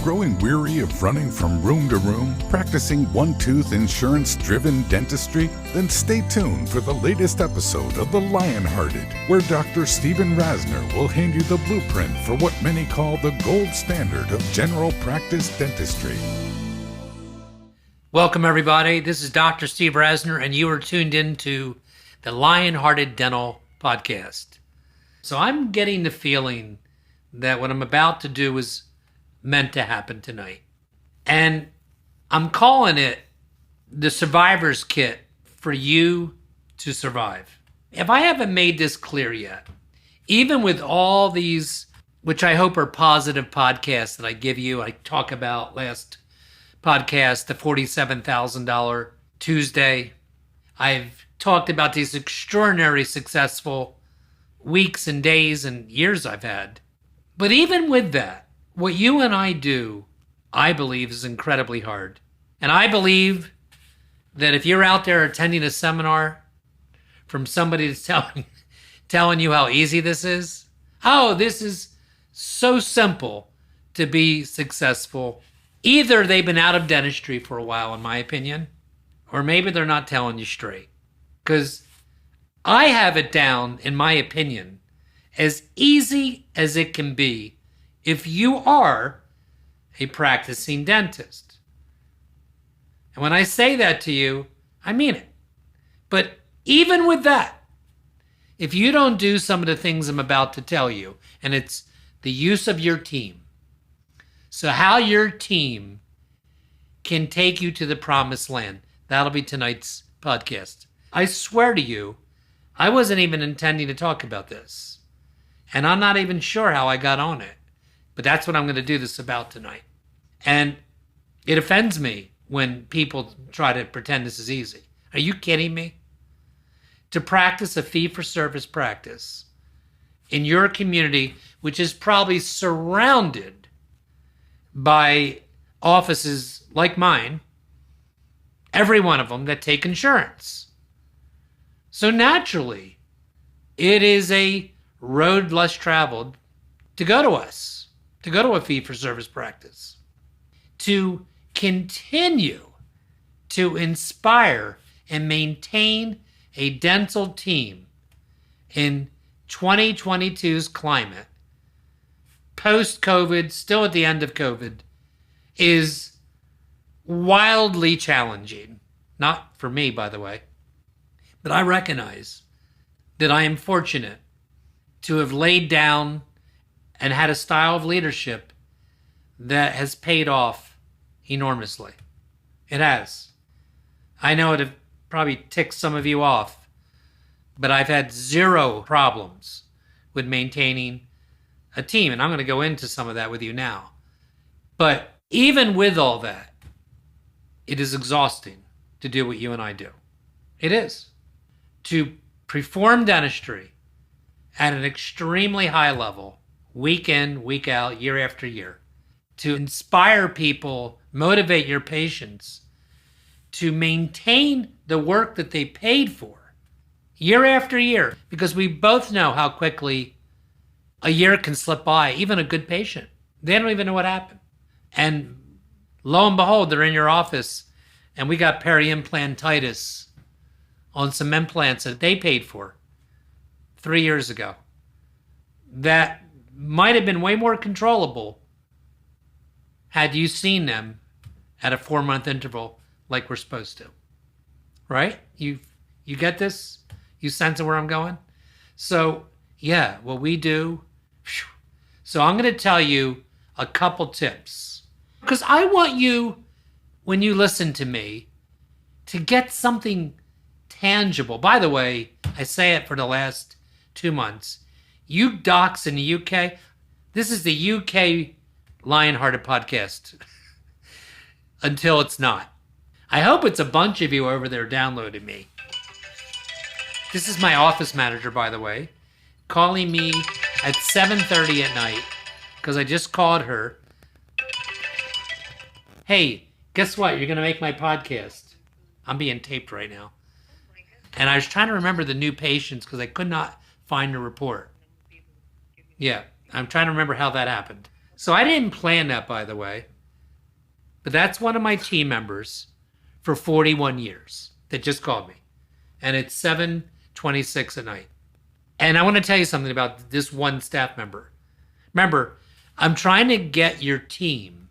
growing weary of running from room to room, practicing one-tooth insurance-driven dentistry? Then stay tuned for the latest episode of The Lionhearted, where Dr. Stephen Rasner will hand you the blueprint for what many call the gold standard of general practice dentistry. Welcome, everybody. This is Dr. Steve Rasner, and you are tuned in to the Lionhearted Dental Podcast. So I'm getting the feeling that what I'm about to do is meant to happen tonight. And I'm calling it the survivor's kit for you to survive. If I haven't made this clear yet, even with all these, which I hope are positive podcasts that I give you, I talk about last podcast, the $47,000 Tuesday. I've talked about these extraordinary successful weeks and days and years I've had. But even with that, what you and I do, I believe, is incredibly hard. And I believe that if you're out there attending a seminar from somebody that's telling you how easy this is, oh, this is so simple to be successful, either they've been out of dentistry for a while, in my opinion, or maybe they're not telling you straight. Because I have it down, in my opinion, as easy as it can be if you are a practicing dentist. And when I say that to you, I mean it. But even with that, if you don't do some of the things I'm about to tell you, and it's the use of your team, so how your team can take you to the promised land, that'll be tonight's podcast. I swear to you, I wasn't even intending to talk about this. And I'm not even sure how I got on it. But that's what I'm going to do this about tonight. And it offends me when people try to pretend this is easy. Are you kidding me? To practice a fee-for-service practice in your community, which is probably surrounded by offices like mine, every one of them that take insurance. So naturally, it is a road less traveled to go to us, to go to a fee-for-service practice, to continue to inspire and maintain a dental team in 2022's climate, post-COVID, still at the end of COVID, is wildly challenging. Not for me, by the way. But I recognize that I am fortunate to have laid down and had a style of leadership that has paid off enormously. It has. I know it probably ticks some of you off, but I've had zero problems with maintaining a team, and I'm going to go into some of that with you now. But even with all that, it is exhausting to do what you and I do. It is. To perform dentistry at an extremely high level, week in, week out, year after year, to inspire people, motivate your patients, to maintain the work that they paid for year after year, because we both know how quickly a year can slip by, even a good patient. They don't even know what happened. And lo and behold, they're in your office, and we got peri-implantitis on some implants that they paid for 3 years ago. That might have been way more controllable had you seen them at a 4-month interval like we're supposed to. Right? You get this? You sense where I'm going? So, yeah, what we do. So I'm going to tell you a couple tips. Because I want you, when you listen to me, to get something tangible. By the way, I say it for the last 2 months. You docs in the UK, this is the UK Lionhearted podcast until it's not. I hope it's a bunch of you over there downloading me. This is my office manager, by the way, calling me at 7:30 at night because I just called her. Hey, guess what? You're going to make my podcast. I'm being taped right now. And I was trying to remember the new patients because I could not find the report. Yeah, I'm trying to remember how that happened. So I didn't plan that, by the way. But that's one of my team members for 41 years that just called me. And it's 7:26 at night. And I want to tell you something about this one staff member. Remember, I'm trying to get your team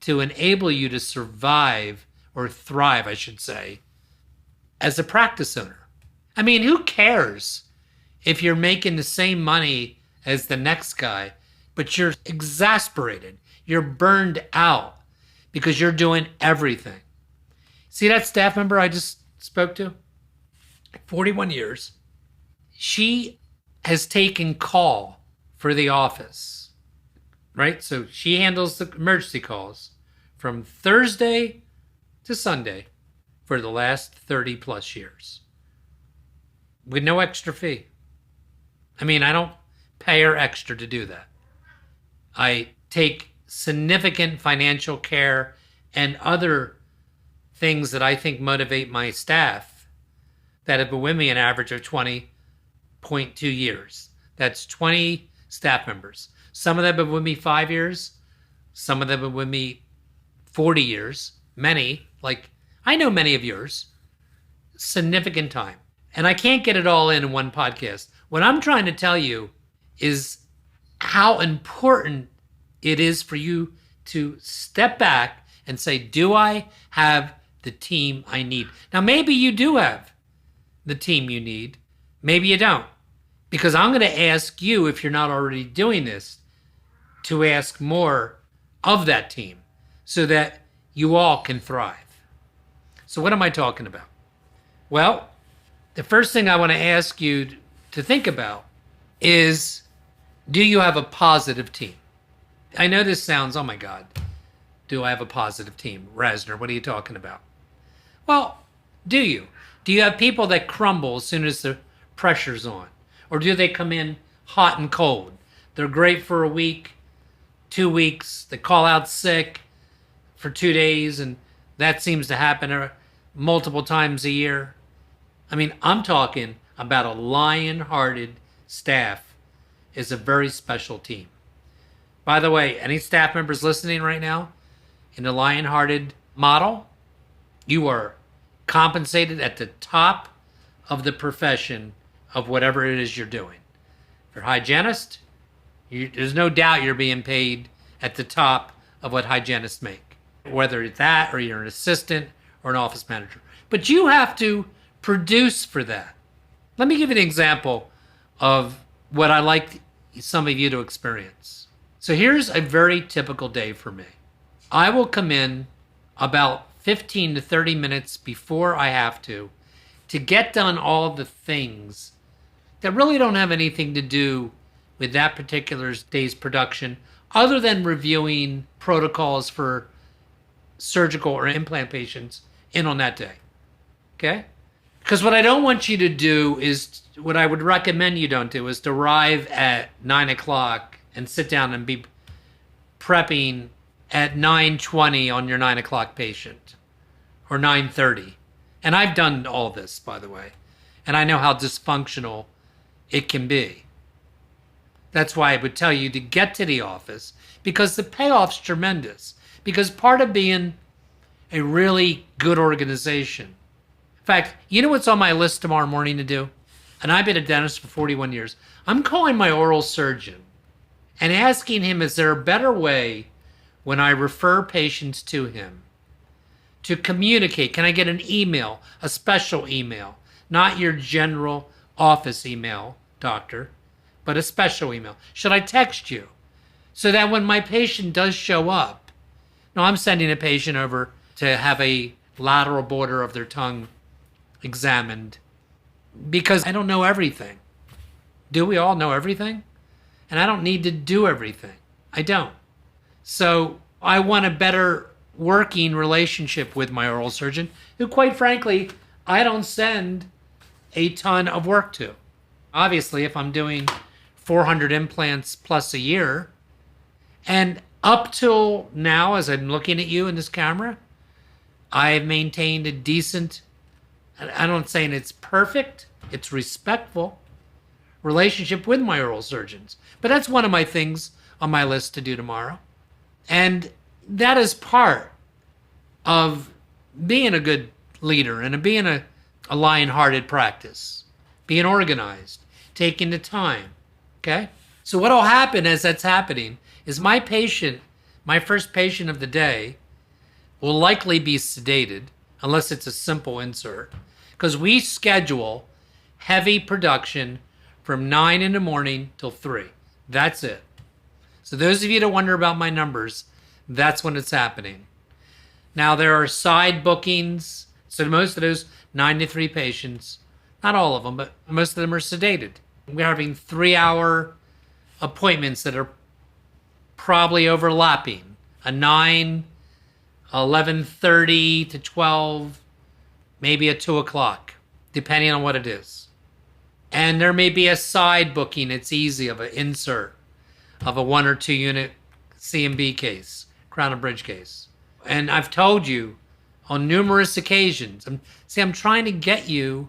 to enable you to survive or thrive, I should say, as a practice owner. I mean, who cares if you're making the same money as the next guy, but you're exasperated, you're burned out because you're doing everything. See that staff member I just spoke to? 41 years. She has taken call for the office, right? So she handles the emergency calls from Thursday to Sunday for the last 30 plus years with no extra fee. I mean, I don't pay her extra to do that. I take significant financial care and other things that I think motivate my staff that have been with me an average of 20.2 years. That's 20 staff members. Some of them have been with me 5 years. Some of them have been with me 40 years. Many, like I know many of yours, significant time. And I can't get it all in one podcast. What I'm trying to tell you is how important it is for you to step back and say, do I have the team I need? Now, maybe you do have the team you need. Maybe you don't. Because I'm going to ask you, if you're not already doing this, to ask more of that team so that you all can thrive. So what am I talking about? Well, the first thing I want to ask you to think about is, do you have a positive team? I know this sounds, oh my God, do I have a positive team? Rasner, what are you talking about? Well, do you? Do you have people that crumble as soon as the pressure's on? Or do they come in hot and cold? They're great for a week, 2 weeks, they call out sick for 2 days, and that seems to happen multiple times a year. I mean, I'm talking about a lion-hearted staff is a very special team. By the way, any staff members listening right now in the Lionhearted model, you are compensated at the top of the profession of whatever it is you're doing. If you're a hygienist, there's no doubt you're being paid at the top of what hygienists make, whether it's that or you're an assistant or an office manager. But you have to produce for that. Let me give you an example of what I like some of you to experience. So here's a very typical day for me. I will come in about 15 to 30 minutes before I have to get done all the things that really don't have anything to do with that particular day's production, other than reviewing protocols for surgical or implant patients in on that day. Okay? Because what I don't want you to do is, what I would recommend you don't do is to arrive at 9 o'clock and sit down and be prepping at 9:20 on your 9 o'clock patient or 9:30. And I've done all this, by the way, and I know how dysfunctional it can be. That's why I would tell you to get to the office, because the payoff's tremendous. Because part of being a really good organization, in fact, you know what's on my list tomorrow morning to do? And I've been a dentist for 41 years. I'm calling my oral surgeon and asking him, is there a better way when I refer patients to him to communicate? Can I get an email, a special email, not your general office email, doctor, but a special email? Should I text you so that when my patient does show up, no, I'm sending a patient over to have a lateral border of their tongue examined because I don't know everything. Do we all know everything? And I don't need to do everything. I don't. So I want a better working relationship with my oral surgeon, who, quite frankly, I don't send a ton of work to. Obviously, if I'm doing 400 implants plus a year, and up till now, as I'm looking at you in this camera, I've maintained a decent, I don't saying it's perfect, it's respectful relationship with my oral surgeons. But that's one of my things on my list to do tomorrow. And that is part of being a good leader and being a lion-hearted practice, being organized, taking the time, okay? So what will happen as that's happening is my first patient of the day, will likely be sedated unless it's a simple insert, because we schedule heavy production from 9 in the morning till 3. That's it. So those of you that wonder about my numbers, that's when it's happening. Now there are side bookings. So most of those 9 to 3 patients, not all of them, but most of them are sedated. We're having 3-hour appointments that are probably overlapping. A 9, 11:30 to 12, maybe a 2 o'clock, depending on what it is. And there may be a side booking. It's easy of an insert of a 1 or 2 unit C&B case, crown and bridge case. And I've told you on numerous occasions, I'm trying to get you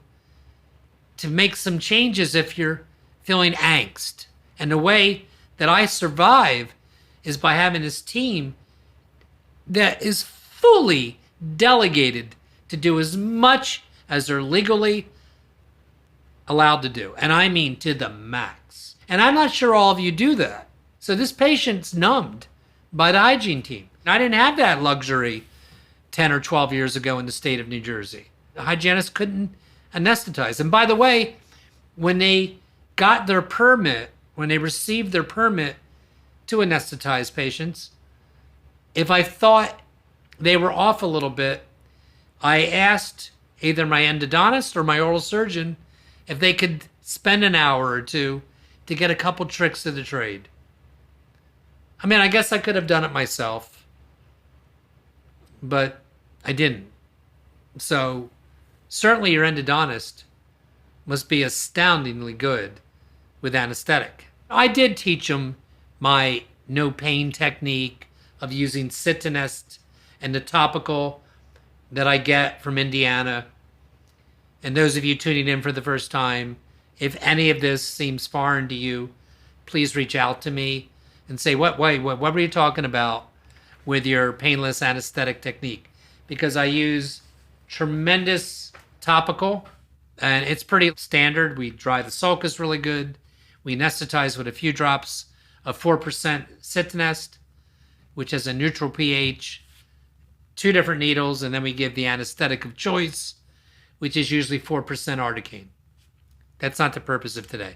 to make some changes if you're feeling angst. And the way that I survive is by having this team that is fully delegated to do as much as they're legally allowed to do. And I mean to the max. And I'm not sure all of you do that. So this patient's numbed by the hygiene team. I didn't have that luxury 10 or 12 years ago in the state of New Jersey. The hygienist couldn't anesthetize. And by the way, when they got their permit, when they received their permit to anesthetize patients, if I thought they were off a little bit, I asked either my endodontist or my oral surgeon if they could spend an hour or two to get a couple tricks of the trade. I mean, I guess I could have done it myself, but I didn't. So certainly your endodontist must be astoundingly good with anesthetic. I did teach them my no pain technique of using Citinest and the topical that I get from Indiana. And those of you tuning in for the first time, if any of this seems foreign to you, please reach out to me and say, what were you talking about with your painless anesthetic technique? Because I use tremendous topical, and it's pretty standard. We dry the sulcus really good. We anesthetize with a few drops of 4% Citinest, which has a neutral pH, 2 different needles, and then we give the anesthetic of choice, which is usually 4% articaine. That's not the purpose of today.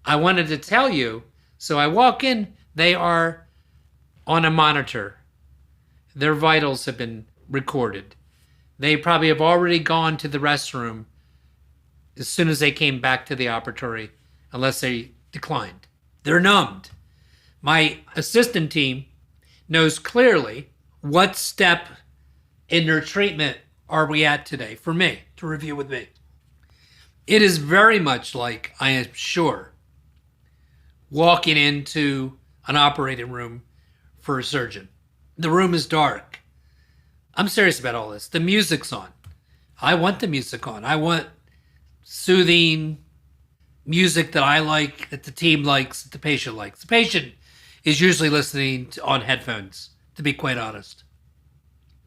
I wanted to tell you, so I walk in, they are on a monitor. Their vitals have been recorded. They probably have already gone to the restroom as soon as they came back to the operatory, unless they declined. They're numbed. My assistant team knows clearly what step in their treatment are we at today for me to review with me. It is very much like, I am sure, walking into an operating room for a surgeon. The room is dark. I'm serious about all this. The music's on. I want the music on. I want soothing music that I like, that the team likes, that the patient likes. The patient is usually listening on headphones, to be quite honest.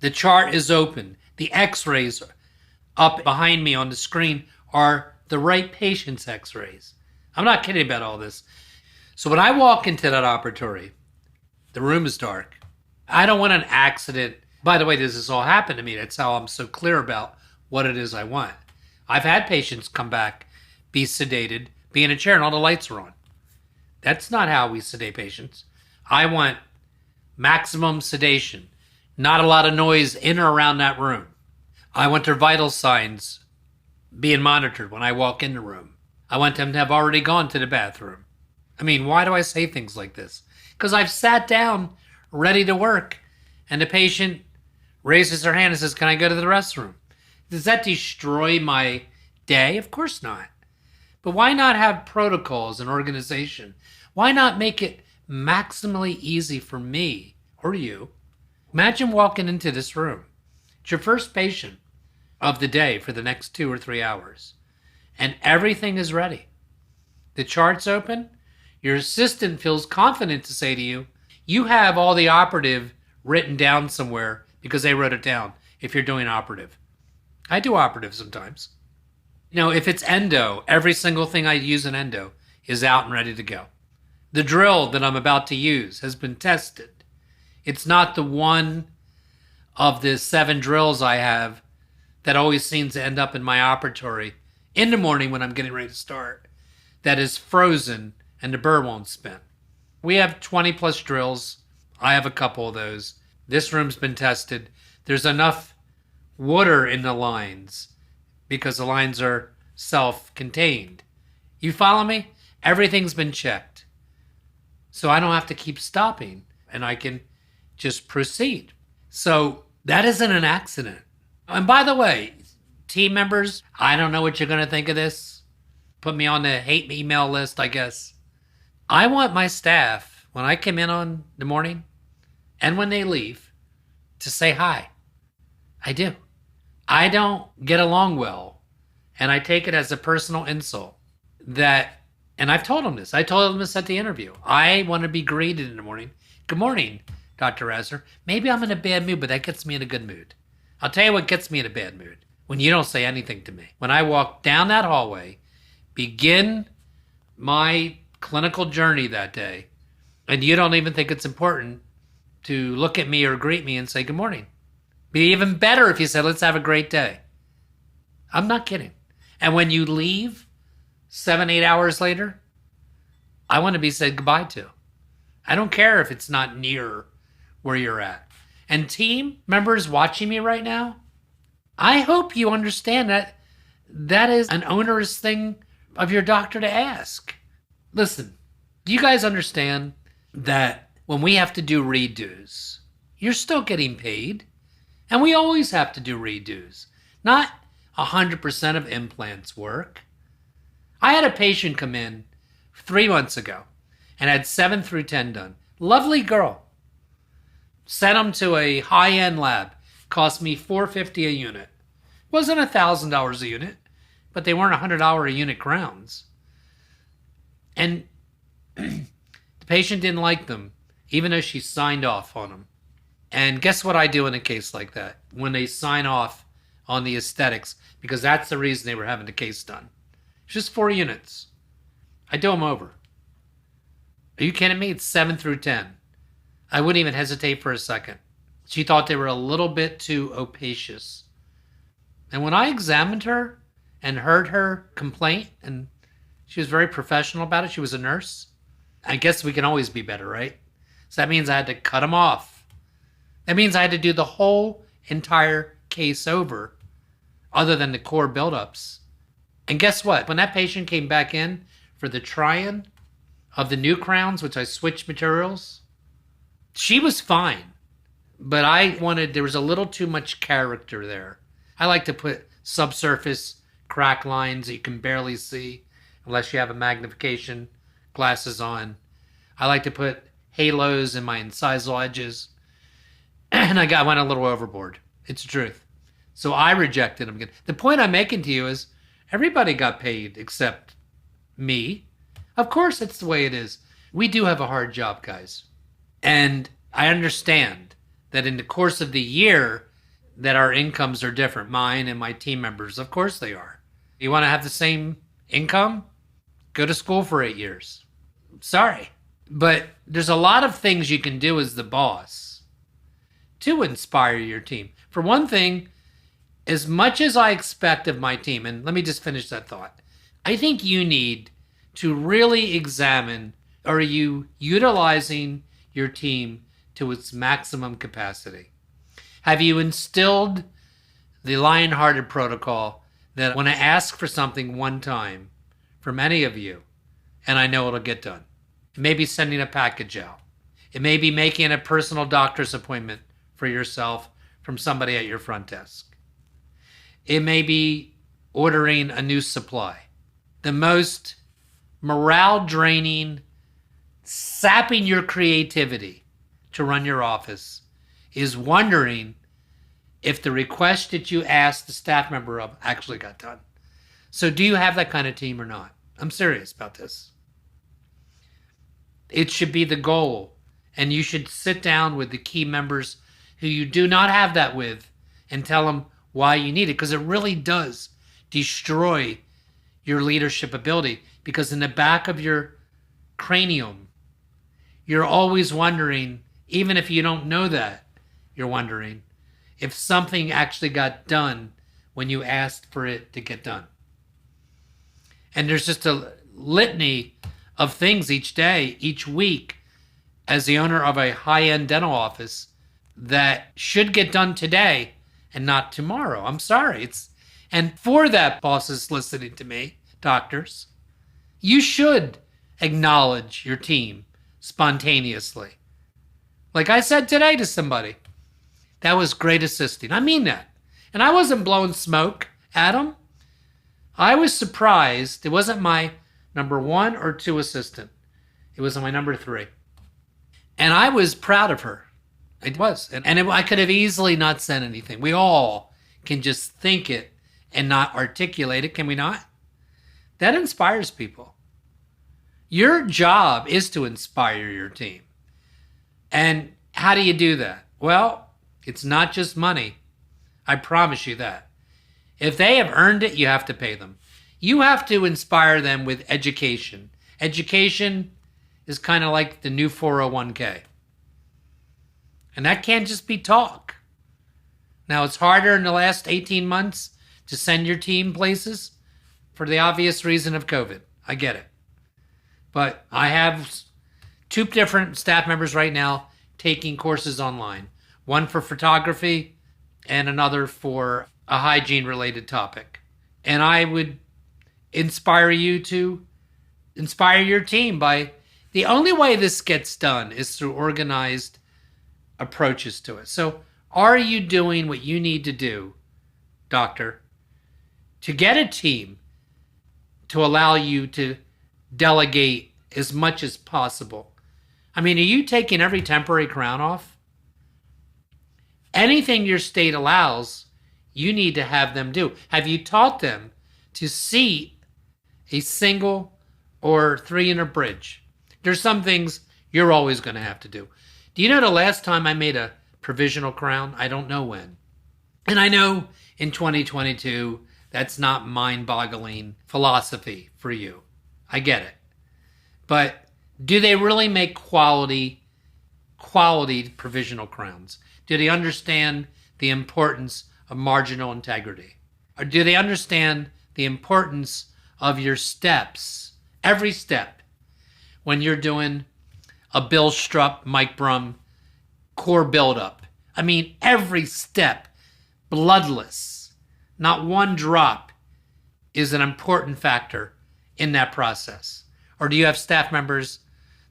The chart is open. The x-rays up behind me on the screen are the right patient's x-rays. I'm not kidding about all this. So when I walk into that operatory, the room is dark. I don't want an accident. By the way, this has all happened to me. That's how I'm so clear about what it is I want. I've had patients come back, be sedated, be in a chair, and all the lights are on. That's not how we sedate patients. I want maximum sedation, not a lot of noise in or around that room. I want their vital signs being monitored when I walk in the room. I want them to have already gone to the bathroom. I mean, why do I say things like this? Because I've sat down ready to work, and the patient raises their hand and says, "Can I go to the restroom?" Does that destroy my day? Of course not. But why not have protocols and organization? Why not make it maximally easy for me or you? Imagine walking into this room. It's your first patient of the day for the next 2 or 3 hours, and everything is ready. The chart's open. Your assistant feels confident to say to you, you have all the operative written down somewhere because they wrote it down if you're doing operative. I do operative sometimes. If it's endo, every single thing I use in endo is out and ready to go. The drill that I'm about to use has been tested. It's not the one of the 7 drills I have that always seems to end up in my operatory in the morning when I'm getting ready to start that is frozen and the burr won't spin. We have 20 plus drills. I have a couple of those. This room's been tested. There's enough water in the lines because the lines are self-contained. You follow me? Everything's been checked. So I don't have to keep stopping and I can just proceed. So that isn't an accident. And by the way, team members, I don't know what you're going to think of this. Put me on the hate email list, I guess. I want my staff, when I come in on the morning and when they leave, to say hi. I do. I don't get along well, and I take it as a personal insult that, and I've told them this. I told them this at the interview. I want to be greeted in the morning. Good morning, Dr. Rasner. Maybe I'm in a bad mood, but that gets me in a good mood. I'll tell you what gets me in a bad mood. When you don't say anything to me. When I walk down that hallway, begin my clinical journey that day, and you don't even think it's important to look at me or greet me and say good morning. Be even better if you said, let's have a great day. I'm not kidding. And when you leave 7-8 hours later, I want to be said goodbye to. I don't care if it's not near where you're at. And team members watching me right now, I hope you understand that that is an onerous thing of your doctor to ask. Listen, do you guys understand that when we have to do redos, you're still getting paid? And we always have to do redos. Not 100% of implants work. I had a patient come in 3 months ago and had 7 through 10 done. Lovely girl. Sent them to a high-end lab. Cost me $450 a unit. Wasn't $1,000 a unit, but they weren't $100 a unit crowns. And the patient didn't like them, even though she signed off on them. And guess what I do in a case like that? When they sign off on the aesthetics, because that's the reason they were having the case done. It's just 4 units. I do them over. Are you kidding me? It's 7 through 10. I wouldn't even hesitate for a second. She thought they were a little bit too opacious. And when I examined her and heard her complaint, and she was very professional about it, she was a nurse. I guess we can always be better, right? So that means I had to cut them off. That means I had to do the whole entire case over, other than the core buildups. And guess what? When that patient came back in for the try-in of the new crowns, which I switched materials, she was fine. But there was a little too much character there. I like to put subsurface crack lines that you can barely see unless you have a magnification glasses on. I like to put halos in my incisal edges. And I went a little overboard. It's the truth. So I rejected them again. The point I'm making to you is everybody got paid except me. Of course, it's the way it is. We do have a hard job, guys. And I understand that in the course of the year that our incomes are different. Mine and my team members, of course they are. You want to have the same income? Go to school for 8 years. Sorry. But there's a lot of things you can do as the boss to inspire your team. For one thing, as much as I expect of my team, and let me just finish that thought, I think you need to really examine, are you utilizing your team to its maximum capacity? Have you instilled the Lionhearted protocol that when I ask for something one time from any of you, and I know it'll get done, it may be sending a package out. It may be making a personal doctor's appointment for yourself from somebody at your front desk. It may be ordering a new supply. The most morale-draining, sapping your creativity to run your office is wondering if the request that you asked the staff member of actually got done. So do you have that kind of team or not? I'm serious about this. It should be the goal And you should sit down with the key members who you do not have that with and tell them why you need it, because it really does destroy your leadership ability. Because in the back of your cranium, you're always wondering, even if you don't know that, you're wondering if something actually got done when you asked for it to get done. And there's just a litany of things each day, each week, as the owner of a high-end dental office that should get done today and not tomorrow. I'm sorry. And for that, bosses listening to me, doctors, you should acknowledge your team spontaneously. Like I said today to somebody, that was great assisting. I mean that. And I wasn't blowing smoke at them. I was surprised. It wasn't my number 1 or 2 assistant. It was my number 3. And I was proud of her. It was. I could have easily not said anything. We all can just think it and not articulate it, can we not? That inspires people. Your job is to inspire your team. And how do you do that? Well, it's not just money. I promise you that. If they have earned it, you have to pay them. You have to inspire them with education. Education is kind of like the new 401k. And that can't just be talk. Now, it's harder in the last 18 months to send your team places for the obvious reason of COVID. I get it. But I have 2 different staff members right now taking courses online. One for photography and another for a hygiene-related topic. And I would inspire you to inspire your team by... The only way this gets done is through organized approaches to it. So are you doing what you need to do, doctor, to get a team to allow you to delegate as much as possible? I mean, are you taking every temporary crown off? Anything your state allows, you need to have them do. Have you taught them to seat a single or 3 in a bridge? There's some things you're always going to have to do. Do you know the last time I made a provisional crown? I don't know when. And I know in 2022, that's not mind-boggling philosophy for you. I get it. But do they really make quality provisional crowns? Do they understand the importance of marginal integrity? Or do they understand the importance of your steps, every step, when you're doing a Bill Strupp, Mike Brum core buildup? I mean, every step, bloodless, not one drop, is an important factor in that process. Or do you have staff members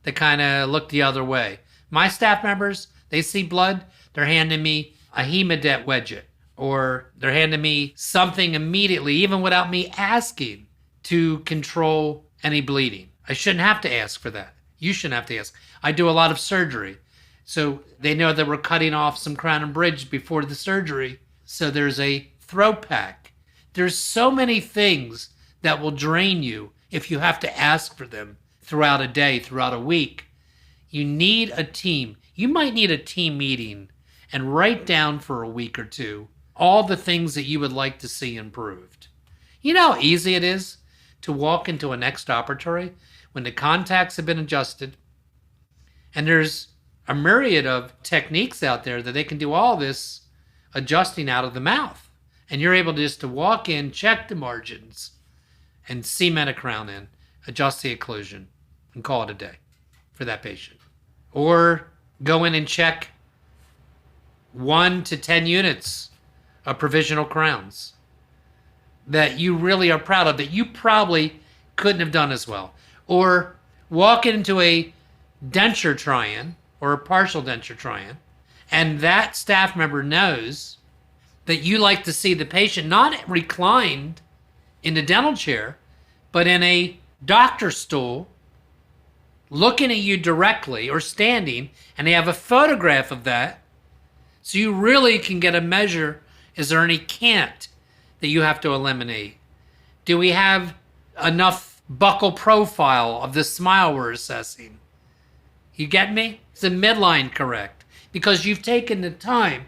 that kind of look the other way? My staff members, they see blood, they're handing me a Hemodet widget, or they're handing me something immediately, even without me asking, to control any bleeding. I shouldn't have to ask for that. You shouldn't have to ask. I do a lot of surgery, so they know that we're cutting off some crown and bridge before the surgery, so there's a throat pack. There's so many things that will drain you if you have to ask for them throughout a day, throughout a week. You need a team. You might need a team meeting and write down for a week or 2 all the things that you would like to see improved. You know how easy it is to walk into a next operatory when the contacts have been adjusted, and there's a myriad of techniques out there that they can do all this adjusting out of the mouth. And you're able just to walk in, check the margins, and cement a crown in, adjust the occlusion, and call it a day for that patient. Or go in and check 1 to 10 units of provisional crowns that you really are proud of, that you probably couldn't have done as well. Or walk into a denture try-in or a partial denture try-in, and that staff member knows that you like to see the patient not reclined in the dental chair, but in a doctor stool, looking at you directly or standing, and they have a photograph of that, so you really can get a measure. Is there any cant that you have to eliminate? Do we have enough buccal profile of the smile we're assessing? You get me? Is the midline correct? Because you've taken the time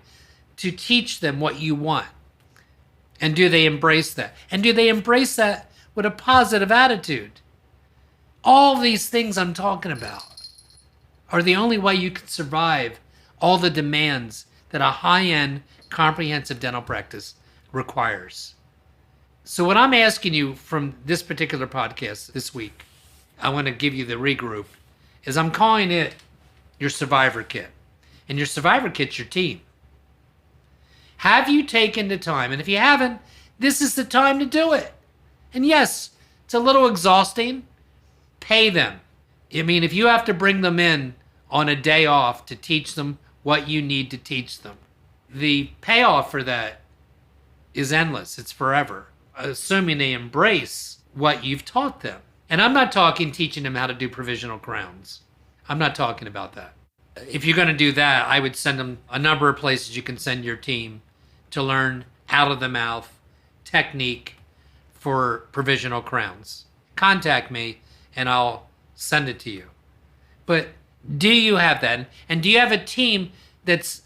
to teach them what you want. And do they embrace that? And do they embrace that with a positive attitude? All these things I'm talking about are the only way you can survive all the demands that a high-end comprehensive dental practice requires. So what I'm asking you from this particular podcast this week, I want to give you the regroup, is I'm calling it your survivor kit. And your survivor kit's your team. Have you taken the time? And if you haven't, this is the time to do it. And yes, it's a little exhausting. Pay them. I mean, if you have to bring them in on a day off to teach them what you need to teach them, the payoff for that is endless. It's forever, assuming they embrace what you've taught them. And I'm not talking teaching them how to do provisional crowns. I'm not talking about that. If you're going to do that, I would send them a number of places you can send your team to learn out of the mouth technique for provisional crowns. Contact me and I'll send it to you. But do you have that? And do you have a team that's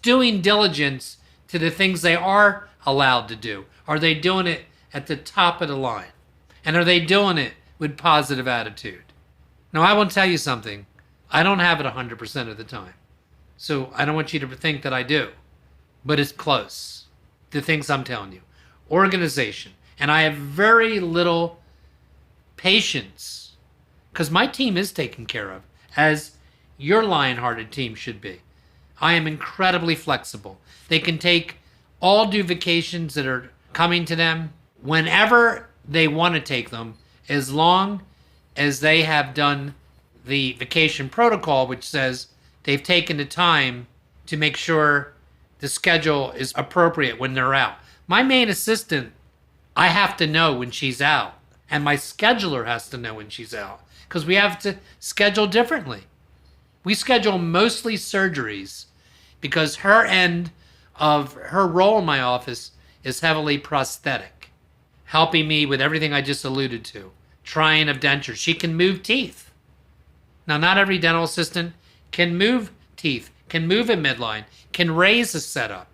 doing diligence to the things they are allowed to do? Are they doing it at the top of the line? And are they doing it with positive attitude? Now, I will tell you something. I don't have it 100% of the time. So I don't want you to think that I do. But it's close. The things I'm telling you. Organization. And I have very little patience because my team is taken care of, as your Lionhearted team should be. I am incredibly flexible. They can take all due vacations that are coming to them whenever they want to take them, as long as they have done the vacation protocol, which says they've taken the time to make sure the schedule is appropriate when they're out. My main assistant, I have to know when she's out, and my scheduler has to know when she's out, because we have to schedule differently. We schedule mostly surgeries because her end of her role in my office is heavily prosthetic, helping me with everything I just alluded to. Trying of dentures. She can move teeth. Now, not every dental assistant can move teeth, can move a midline, can raise a setup.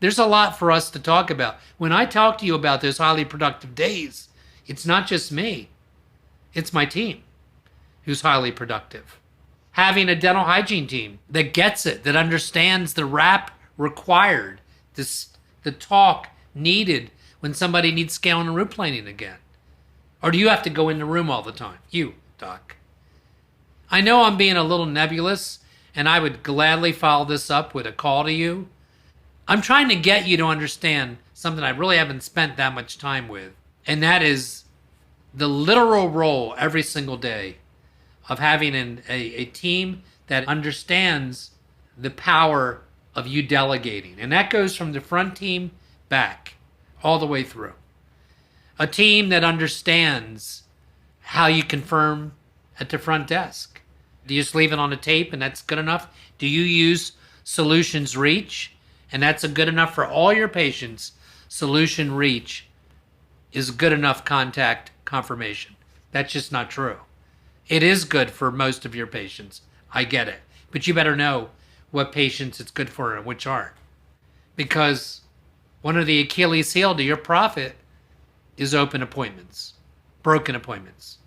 There's a lot for us to talk about. When I talk to you about those highly productive days, it's not just me. It's my team who's highly productive. Having a dental hygiene team that gets it, that understands the rap required, the talk needed when somebody needs scaling and root planing again. Or do you have to go in the room all the time? You, Doc. I know I'm being a little nebulous, and I would gladly follow this up with a call to you. I'm trying to get you to understand something I really haven't spent that much time with, and that is the literal role every single day of having a team that understands the power of you delegating. And that goes from the front team back, all the way through. A team that understands how you confirm at the front desk. Do you just leave it on a tape and that's good enough? Do you use Solutions Reach? And that's a good enough for all your patients. Solution Reach is good enough contact confirmation. That's just not true. It is good for most of your patients. I get it. But you better know what patients it's good for and which aren't. Because one of the Achilles heel to your profit is open appointments, broken appointments,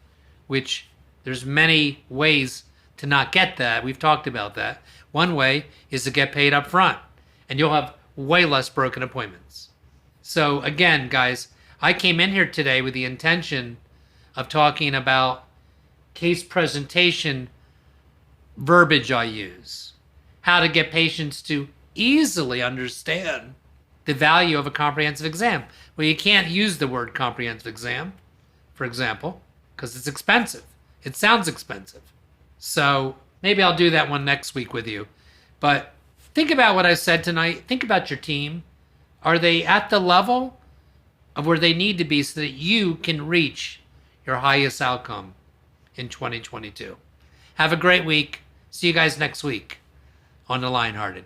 which there's many ways to not get that. We've talked about that. One way is to get paid up front, and you'll have way less broken appointments. So again, guys, I came in here today with the intention of talking about case presentation verbiage I use, how to get patients to easily understand the value of a comprehensive exam. Well, you can't use the word comprehensive exam, for example, because it's expensive. It sounds expensive. So maybe I'll do that one next week with you. But think about what I said tonight. Think about your team. Are they at the level of where they need to be so that you can reach your highest outcome in 2022? Have a great week. See you guys next week on The Lionhearted.